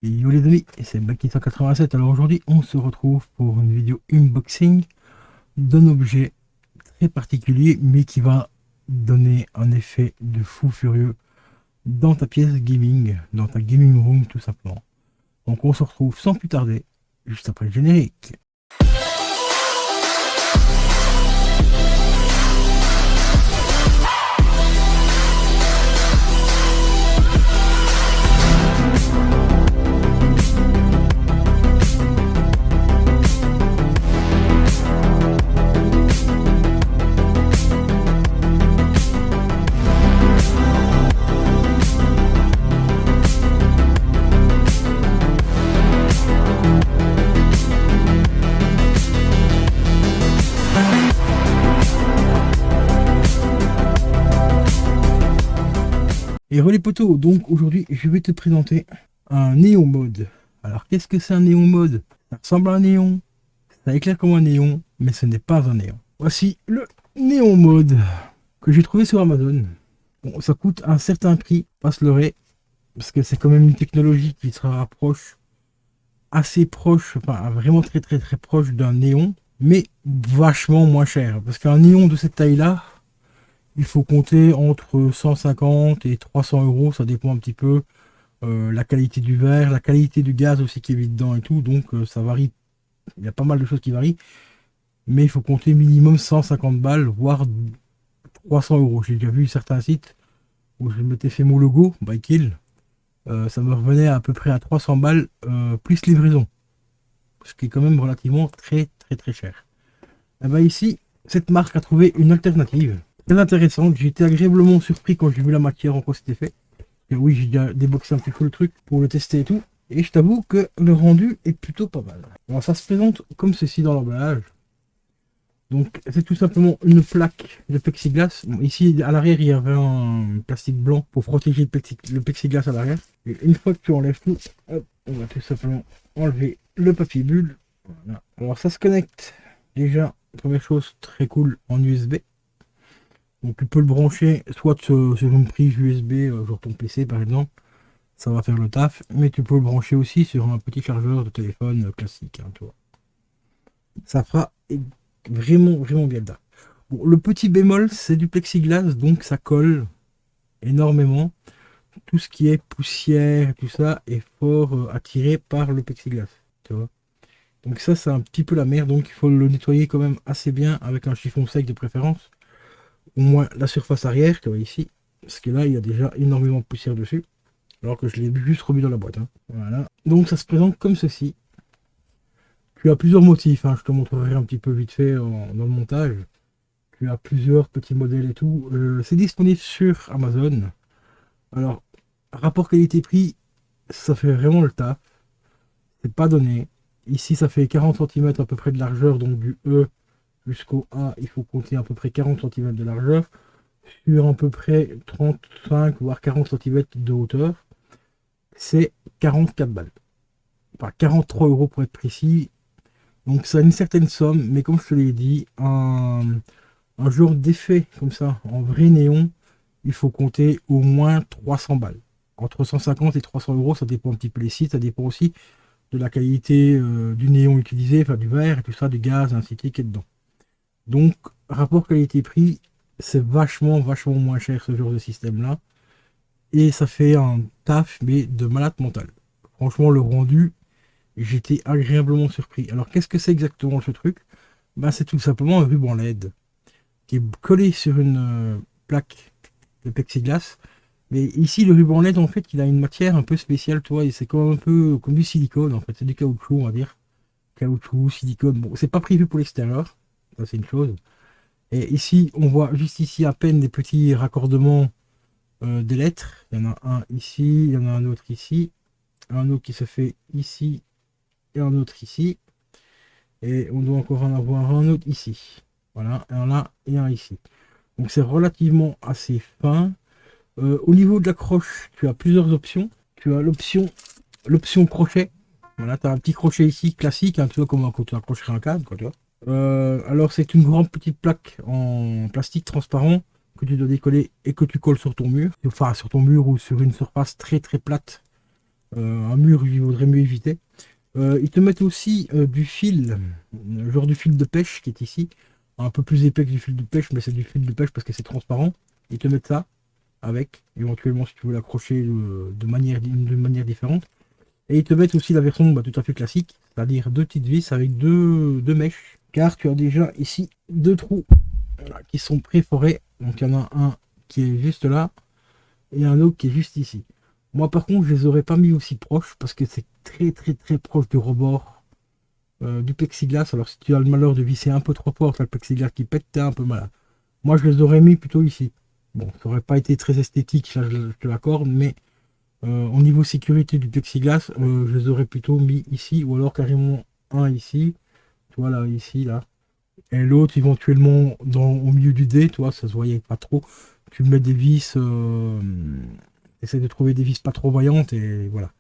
Et yo les amis, c'est Baki187. Alors aujourd'hui, on se retrouve pour une vidéo unboxing d'un objet très particulier, mais qui va donner un effet de fou furieux dans ta pièce gaming, dans ta gaming room tout simplement. Donc on se retrouve sans plus tarder, juste après le générique. Et relais poteaux, donc aujourd'hui je vais te présenter un néon mode. Alors qu'est-ce que c'est un néon mode? Ça ressemble à un néon, ça éclaire comme un néon, mais ce n'est pas un néon. Voici le néon mode que j'ai trouvé sur Amazon. Bon, ça coûte un certain prix, pas se leurrer, parce que c'est quand même une technologie qui se rapproche assez proche, enfin vraiment très proche d'un néon, mais vachement moins cher. Parce qu'un néon de cette taille-là, il faut compter entre 150 et 300 euros, ça dépend un petit peu la qualité du verre, la qualité du gaz aussi qui est mis dedans et tout, donc ça varie, il y a pas mal de choses qui varient, mais il faut compter minimum 150 balles, voire 300 euros. J'ai déjà vu certains sites où je m'étais fait mon logo, by Kill, ça me revenait à peu près à 300 balles, plus livraison, ce qui est quand même relativement très cher. Et ben ici, cette marque a trouvé une alternative très intéressante. J'ai été agréablement surpris quand j'ai vu la matière en quoi c'était fait. Et oui, j'ai déjà déboxé un petit peu le truc pour le tester et tout. Et je t'avoue que le rendu est plutôt pas mal. Alors ça se présente comme ceci dans l'emballage. Donc c'est tout simplement une plaque de plexiglas. Bon, ici à l'arrière il y avait un plastique blanc pour protéger le plexiglas à l'arrière. Et une fois que tu enlèves tout, hop, on va tout simplement enlever le papier bulle. Voilà. Alors ça se connecte déjà, première chose très cool, en USB. Donc tu peux le brancher soit sur une prise USB, genre ton PC par exemple, ça va faire le taf, mais tu peux le brancher aussi sur un petit chargeur de téléphone classique, hein, tu vois. Ça fera vraiment bien le taf. Bon, le petit bémol, c'est du plexiglas, donc ça colle énormément. Tout ce qui est poussière, tout ça est fort attiré par le plexiglas, tu vois. Donc ça, c'est un petit peu la merde, donc il faut le nettoyer quand même assez bien avec un chiffon sec de préférence. Au moins la surface arrière, tu vois ici, parce que là, il y a déjà énormément de poussière dessus, alors que je l'ai juste remis dans la boîte. Hein. Voilà. Donc ça se présente comme ceci. Tu as plusieurs motifs, hein. Je te montrerai un petit peu vite fait dans le montage. Tu as plusieurs petits modèles et tout. C'est disponible sur Amazon. Alors, rapport qualité-prix, ça fait vraiment le taf. C'est pas donné. Ici, ça fait 40 cm à peu près de largeur, donc du E jusqu'au A, il faut compter à peu près 40 cm de largeur, sur à peu près 35 voire 40 cm de hauteur. C'est 44 balles. Enfin, 43 euros pour être précis. Donc ça a une certaine somme, mais comme je te l'ai dit, un genre d'effet comme ça, en vrai néon, il faut compter au moins 300 balles. Entre 150 et 300 euros, ça dépend un petit peu les sites, ça dépend aussi de la qualité du néon utilisé, enfin du verre et tout ça, du gaz, ainsi de suite qui est dedans. Donc, rapport qualité-prix, c'est vachement moins cher ce genre de système-là. Et ça fait un taf, mais de malade mental. Franchement, le rendu, j'étais agréablement surpris. Alors, qu'est-ce que c'est exactement ce truc? Ben, c'est tout simplement un ruban LED qui est collé sur une plaque de plexiglas. Mais ici, le ruban LED, en fait, il a une matière un peu spéciale, toi, et c'est comme un peu comme du silicone, en fait. C'est du caoutchouc, on va dire. Caoutchouc, silicone. Bon, c'est pas prévu pour l'extérieur. Ça, c'est une chose. Et ici, on voit juste ici à peine des petits raccordements des lettres. Il y en a un ici, il y en a un autre ici, un autre qui se fait ici et un autre ici. Et on doit encore en avoir un autre ici. Voilà, un là et un ici. Donc c'est relativement assez fin. Au niveau de la croche, tu as plusieurs options. Tu as l'option crochet. Voilà, tu as un petit crochet ici, classique, hein, tu vois, comme quand tu accrocherais un câble, quoi, tu vois. Alors c'est une grande petite plaque en plastique transparent que tu dois décoller et que tu colles sur ton mur, enfin sur ton mur ou sur une surface très plate Un mur, il vaudrait mieux éviter. Ils te mettent aussi du fil, genre du fil de pêche qui est ici, un peu plus épais que du fil de pêche, mais c'est du fil de pêche parce que c'est transparent. Ils te mettent ça avec, éventuellement si tu veux l'accrocher de manière différente. Et ils te mettent aussi la version tout à fait classique, c'est-à-dire deux petites vis avec deux mèches, car tu as déjà ici deux trous voilà, qui sont préforés. Donc il y en a un qui est juste là et un autre qui est juste ici. Moi par contre je les aurais pas mis aussi proches parce que c'est très très très proche du rebord du plexiglas. Alors si tu as le malheur de visser un peu trop fort, tu as le plexiglas qui pète, t'es un peu malade. Moi je les aurais mis plutôt ici. Bon, ça aurait pas été très esthétique, là je te l'accorde, mais au niveau sécurité du plexiglas, je les aurais plutôt mis ici ou alors carrément un ici, tu vois là, ici, là, et l'autre éventuellement au milieu du dé, tu vois, ça se voyait pas trop. Tu mets des vis, essaie de trouver des vis pas trop voyantes et voilà.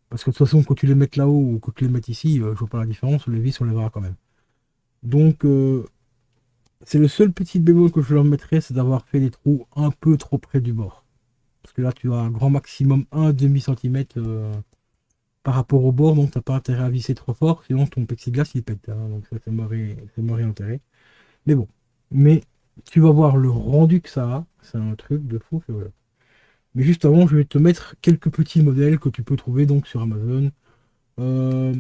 Parce que de toute façon, quand tu les mets là-haut ou quand tu les mets ici, je vois pas la différence, les vis on les verra quand même. Donc, c'est le seul petit bémol que je leur mettrais, c'est d'avoir fait les trous un peu trop près du bord. Parce que là, tu as un grand maximum un demi centimètre par rapport au bord, donc t'as pas intérêt à visser trop fort, sinon ton plexiglas il pète, hein, donc ça c'est mort et enterré. Mais bon, mais tu vas voir le rendu que ça a, c'est un truc de fou. Voilà. Mais juste avant, je vais te mettre quelques petits modèles que tu peux trouver donc sur Amazon. Euh,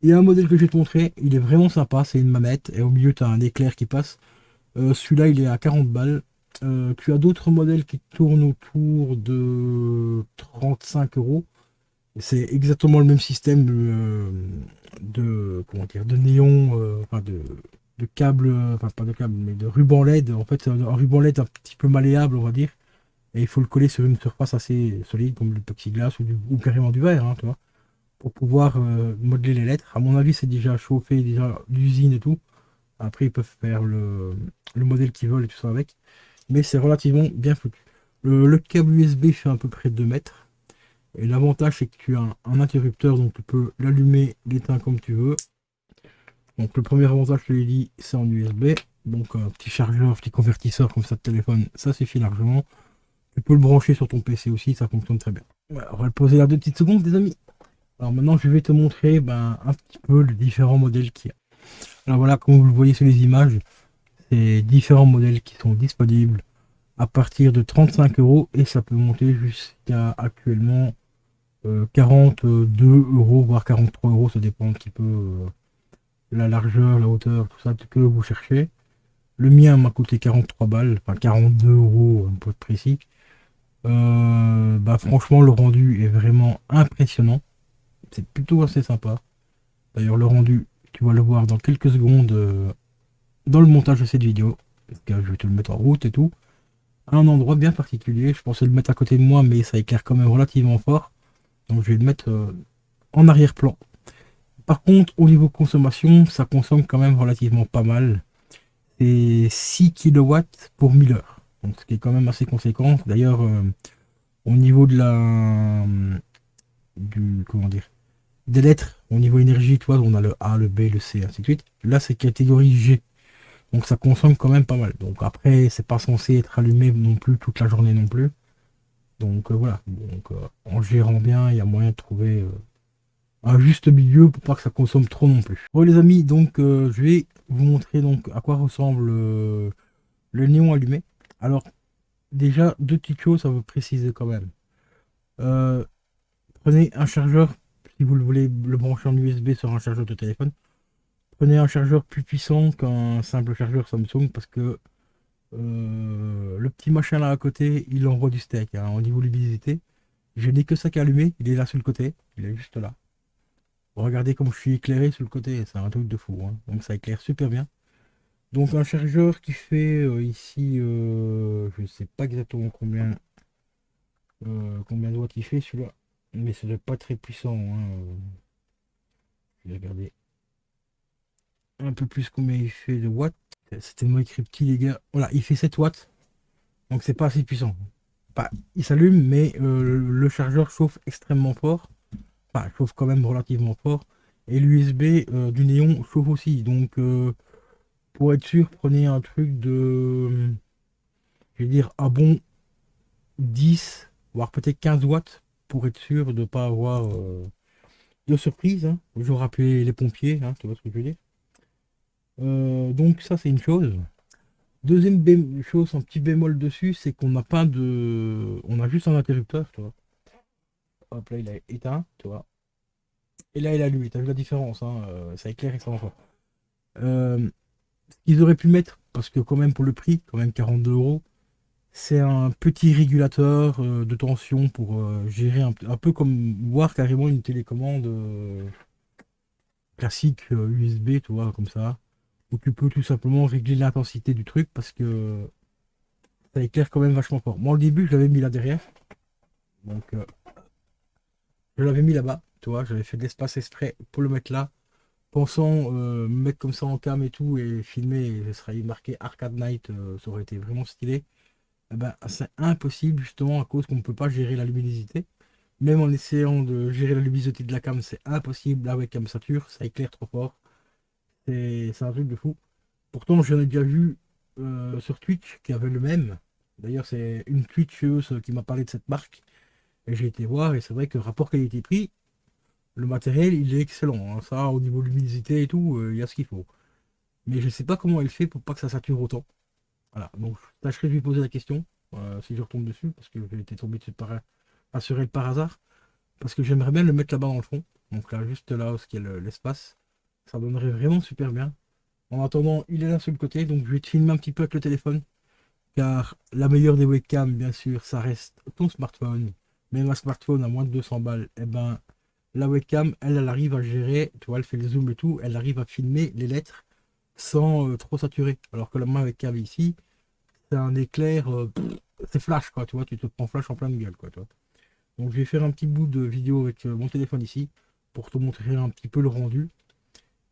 il y a un modèle que je vais te montrer, il est vraiment sympa, c'est une manette, et au milieu tu as un éclair qui passe. Celui-là il est à 40 balles. Tu as d'autres modèles qui tournent autour de 35 euros. C'est exactement le même système comment dire, de néon, enfin de câble, enfin pas de câble, mais de ruban LED. En fait, c'est un ruban LED un petit peu malléable, on va dire. Et il faut le coller sur une surface assez solide, comme le plexiglas ou carrément du verre, hein, tu vois, pour pouvoir modeler les lettres. À mon avis, c'est déjà chauffé, déjà l'usine et tout. Après, ils peuvent faire le modèle qu'ils veulent et tout ça avec. Mais c'est relativement bien foutu. Le câble USB fait à peu près 2 mètres. Et l'avantage, c'est que tu as un interrupteur, donc tu peux l'allumer, l'éteindre comme tu veux. Donc le premier avantage, je te l'ai dit, c'est en USB. Donc un petit chargeur, un petit convertisseur comme ça de téléphone, ça suffit largement. Tu peux le brancher sur ton PC aussi, ça fonctionne très bien. Voilà, on va le poser là 2 petites secondes, les amis. Alors maintenant, je vais te montrer un petit peu les différents modèles qu'il y a. Alors voilà, comme vous le voyez sur les images, c'est différents modèles qui sont disponibles à partir de 35 euros et ça peut monter jusqu'à actuellement 42 euros, voire 43 euros, ça dépend un petit peu la largeur, la hauteur, tout ça que vous cherchez. Le mien m'a coûté 43 balles, enfin 42 euros pour être précis. Franchement, le rendu est vraiment impressionnant. C'est plutôt assez sympa. D'ailleurs, le rendu, tu vas le voir dans quelques secondes dans le montage de cette vidéo. Parce que je vais te le mettre en route et tout. À un endroit bien particulier. Je pensais le mettre à côté de moi, mais ça éclaire quand même relativement fort. Donc je vais le mettre en arrière-plan. Par contre, au niveau consommation, ça consomme quand même relativement pas mal. C'est 6 kilowatts pour 1000 heures. Donc, ce qui est quand même assez conséquent. D'ailleurs, au niveau de comment dire, des lettres, au niveau énergie, tu vois, on a le A, le B, le C, ainsi de suite. Là, c'est catégorie G. Donc, ça consomme quand même pas mal. Donc, après, c'est pas censé être allumé non plus toute la journée non plus. Donc, voilà. Donc, en gérant bien, il y a moyen de trouver un juste milieu pour pas que ça consomme trop non plus. Bon les amis, donc je vais vous montrer donc à quoi ressemble le néon allumé. Alors déjà deux petites choses à vous préciser quand même. Euh, Prenez un chargeur si vous le voulez le brancher en USB sur un chargeur de téléphone. Prenez un chargeur plus puissant qu'un simple chargeur Samsung parce que le petit machin là à côté il envoie du steak hein, au niveau luminosité. Je n'ai que ça qui est allumé, il est là sur le côté, il est juste là. Regardez comme je suis éclairé sur le côté, c'est un truc de fou. Hein. Donc ça éclaire super bien. Donc un chargeur qui fait ici, je ne sais pas exactement combien de watts il fait celui-là, mais ce n'est pas très puissant. Hein. Je vais regarder un peu plus combien il fait de watts. C'était moi écrit petit les gars. Voilà, il fait 7 watts, donc c'est pas assez puissant. Bah, il s'allume, mais le chargeur chauffe extrêmement fort. Enfin, chauffe quand même relativement fort. Et l'USB du néon chauffe aussi. Donc pour être sûr, prenez un truc de, je vais dire, un bon 10, voire peut-être 15 watts. pour être sûr de ne pas avoir de surprise, hein. Toujours appeler les pompiers, hein, tu vois ce que je veux dire. Donc ça c'est une chose. Deuxième chose, un petit bémol dessus, c'est qu'on n'a pas de... On a juste un interrupteur, tu vois. Hop là il a éteint, tu vois. Et là il a allumé, t'as vu la différence, hein, ça éclaire extrêmement fort. Euh, Ce qu'ils auraient pu mettre, parce que quand même pour le prix, quand même 42 euros, c'est un petit régulateur de tension pour gérer un peu comme voir carrément une télécommande classique USB, tu vois, comme ça, où tu peux tout simplement régler l'intensité du truc parce que ça éclaire quand même vachement fort. Moi, au début, je l'avais mis là derrière, donc je l'avais mis là-bas, tu vois, j'avais fait de l'espace exprès pour le mettre là, pensant me mettre comme ça en cam et tout et filmer, et ce serait marqué Arcade Night, ça aurait été vraiment stylé. Eh ben, c'est impossible justement à cause qu'on ne peut pas gérer la luminosité. Même en essayant de gérer la luminosité de la cam, c'est impossible. La webcam sature, ça éclaire trop fort. C'est un truc de fou. Pourtant, j'en ai déjà vu sur Twitch qui avait le même. D'ailleurs, c'est une Twitcheuse qui m'a parlé de cette marque. Et j'ai été voir, et c'est vrai que rapport qualité-prix, le matériel, il est excellent, hein. Ça, au niveau luminosité et tout, il y a ce qu'il faut. Mais je sais pas comment elle fait pour pas que ça sature autant. Voilà, donc je tâcherai de lui poser la question, si je retombe dessus, parce que j'ai été tombé dessus pas sur elle par hasard. Parce que j'aimerais bien le mettre là-bas dans le fond. Donc là, juste là où il y a l'espace. Ça donnerait vraiment super bien. En attendant, il est là sur le côté, donc je vais te filmer un petit peu avec le téléphone. Car la meilleure des webcams, bien sûr, ça reste ton smartphone. Même un smartphone à moins de 200 balles, et ben la webcam, elle arrive à gérer, tu vois, elle fait le zoom et tout, elle arrive à filmer les lettres sans trop saturer. Alors que la main webcam ici, c'est un éclair, c'est flash quoi, tu vois, tu te prends flash en pleine gueule quoi, tu vois. Donc je vais faire un petit bout de vidéo avec mon téléphone ici pour te montrer un petit peu le rendu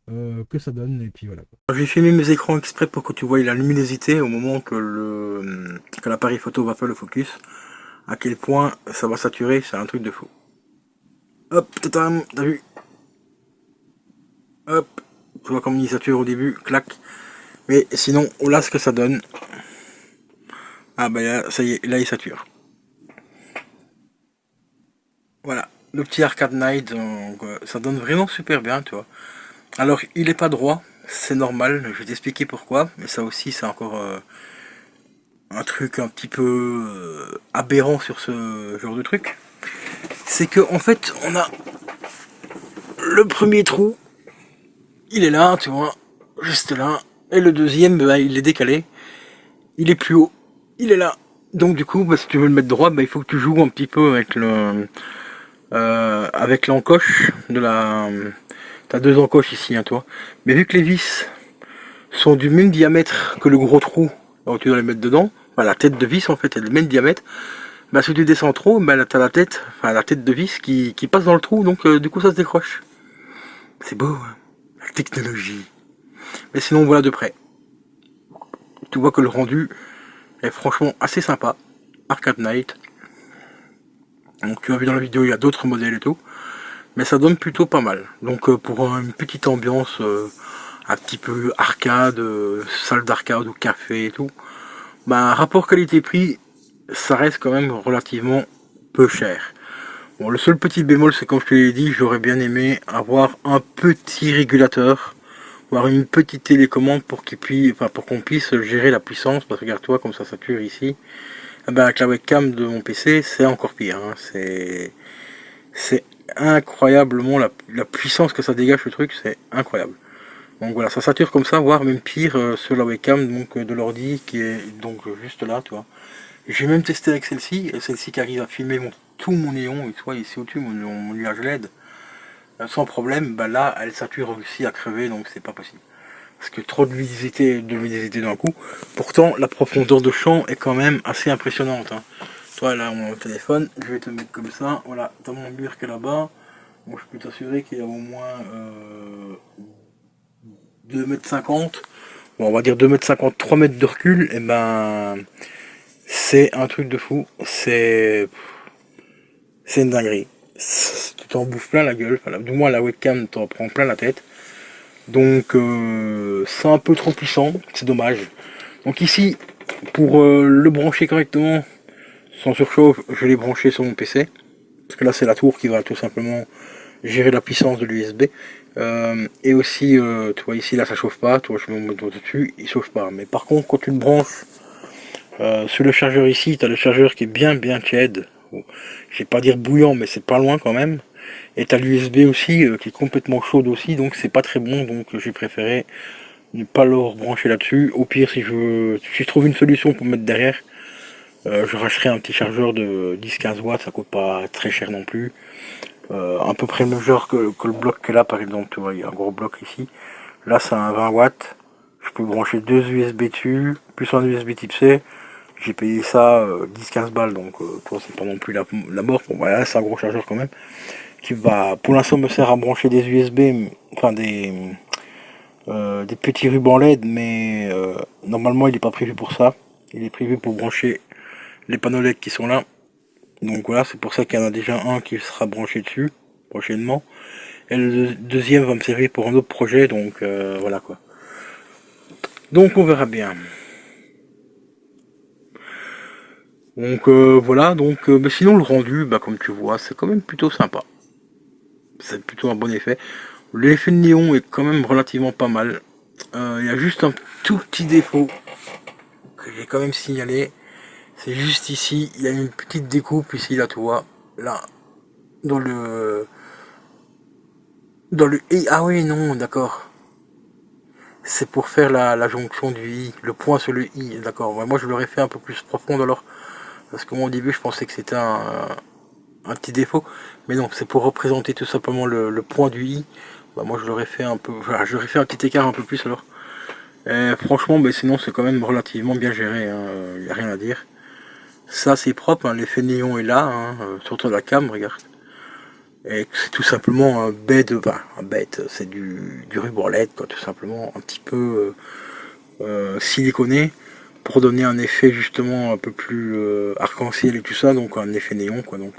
que ça donne et puis voilà. J'ai filmé mes écrans exprès pour que tu vois la luminosité au moment que l'appareil photo va faire le focus. À quel point ça va saturer, c'est un truc de fou. Hop, tatam, t'as vu? Hop, tu vois comme il sature au début, clac. Mais sinon, là ce que ça donne. Ah bah là, ça y est, là il sature. Voilà, le petit Arcade Night, donc, ça donne vraiment super bien, tu vois. Alors, il est pas droit, c'est normal, je vais t'expliquer pourquoi, mais ça aussi, c'est encore un truc un petit peu aberrant sur ce genre de truc. C'est que, en fait, on a le premier trou, il est là, tu vois, juste là, et le deuxième, bah, il est décalé, il est plus haut, il est là. Donc, du coup, bah, si tu veux le mettre droit, bah, il faut que tu joues un petit peu avec l'encoche de la. T'as deux encoches ici, hein, toi. Mais vu que les vis sont du même diamètre que le gros trou, alors tu dois les mettre dedans, enfin, la tête de vis en fait est du même diamètre, bah si tu descends trop, bah t'as la tête, enfin la tête de vis qui passe dans le trou, donc du coup ça se décroche. C'est beau, hein, la technologie. Mais sinon voilà de près. Tu vois que le rendu est franchement assez sympa. Arcade Night. Donc tu as vu dans la vidéo, il y a d'autres modèles et tout. Mais ça donne plutôt pas mal. Donc pour une petite ambiance un petit peu arcade, salle d'arcade ou café et tout, bah rapport qualité-prix, ça reste quand même relativement peu cher. Bon, le seul petit bémol, c'est comme je te l'ai dit, j'aurais bien aimé avoir un petit régulateur, voire une petite télécommande pour pour qu'on puisse gérer la puissance, parce que regarde-toi comme ça sature ici. Eh ben, avec la webcam de mon PC, c'est encore pire, hein. C'est incroyablement la puissance que ça dégage le truc, c'est incroyable. Donc voilà, ça sature comme ça, voire même pire sur la webcam donc, de l'ordi qui est donc juste là, tu vois. J'ai même testé avec celle-ci, et celle-ci qui arrive à filmer tout mon néon, et tu vois ici au-dessus, mon nuage LED, sans problème, bah là elle sature aussi à crever, donc c'est pas possible. Parce que trop de luminosité d'un coup. Pourtant, la profondeur de champ est quand même assez impressionnante, hein. Toi là, mon téléphone, je vais te mettre comme ça, voilà, t'as mon mur qui est là-bas. Bon, je peux t'assurer qu'il y a au moins 2,50 m. Bon, on va dire 2,50 m, 3 mètres de recul, et ben c'est un truc de fou. C'est une dinguerie. Tu t'en bouffes plein la gueule, enfin, du moins la webcam t'en prend plein la tête. Donc c'est un peu trop puissant, c'est dommage. Donc ici, pour le brancher correctement, sans surchauffe, je l'ai branché sur mon PC. parce que là c'est la tour qui va tout simplement gérer la puissance de l'USB. Et aussi, tu vois ici là ça chauffe pas, tu vois je mets mon doigt dessus, il chauffe pas. Mais par contre quand tu le branches sur le chargeur ici, tu as le chargeur qui est bien tiède. Bon, je vais pas dire bouillant, mais c'est pas loin quand même. Et tu as l'USB aussi qui est complètement chaude aussi, donc c'est pas très bon, donc j'ai préféré ne pas le rebrancher là-dessus. Au pire, si je trouve une solution pour mettre derrière, je racheterai un petit chargeur de 10-15 watts, ça coûte pas très cher non plus. À peu près le même genre que le bloc que là, par exemple, tu vois, il y a un gros bloc ici. Là, c'est un 20 watts. Je peux brancher deux USB dessus, plus un USB type C. J'ai payé ça 10-15 balles, donc toi, c'est pas non plus la mort. Bon, voilà, c'est un gros chargeur quand même. Qui va, pour l'instant, me sert à brancher des USB, enfin des petits rubans LED, mais normalement, il n'est pas prévu pour ça. Il est prévu pour brancher les panneaux LED qui sont là. Donc voilà, c'est pour ça qu'il y en a déjà un qui sera branché dessus prochainement. Et le deuxième va me servir pour un autre projet, donc voilà quoi. Donc on verra bien. Donc voilà, donc mais sinon le rendu, bah, comme tu vois, c'est quand même plutôt sympa. C'est plutôt un bon effet. L'effet de néon est quand même relativement pas mal. Il y a juste un tout petit défaut que j'ai quand même signalé. C'est juste ici, il y a une petite découpe ici, là tu vois, là, dans le... I. Ah oui, non, d'accord. C'est pour faire la jonction du I, le point sur le I, d'accord. Ouais, moi je l'aurais fait un peu plus profond alors, parce que moi au début je pensais que c'était un petit défaut, mais non, c'est pour représenter tout simplement le point du I. Bah, moi je l'aurais fait un peu, enfin, j'aurais fait un petit écart un peu plus alors. Et franchement, mais sinon c'est quand même relativement bien géré, hein, y a rien à dire. Ça c'est propre, hein, l'effet néon est là, hein, surtout la cam, regarde. Et c'est tout simplement un bête, enfin, un bête, c'est du ruban LED, quoi, tout simplement, un petit peu siliconé, pour donner un effet justement un peu plus arc-en-ciel et tout ça, donc un effet néon, quoi, donc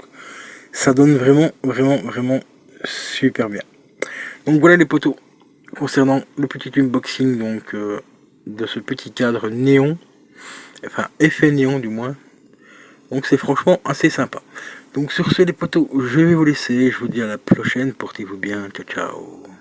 ça donne vraiment super bien. Donc voilà les potos, concernant le petit unboxing donc de ce petit cadre néon, enfin effet néon du moins. Donc c'est franchement assez sympa. Donc sur ce les potos, je vais vous laisser, je vous dis à la prochaine, portez-vous bien, ciao ciao.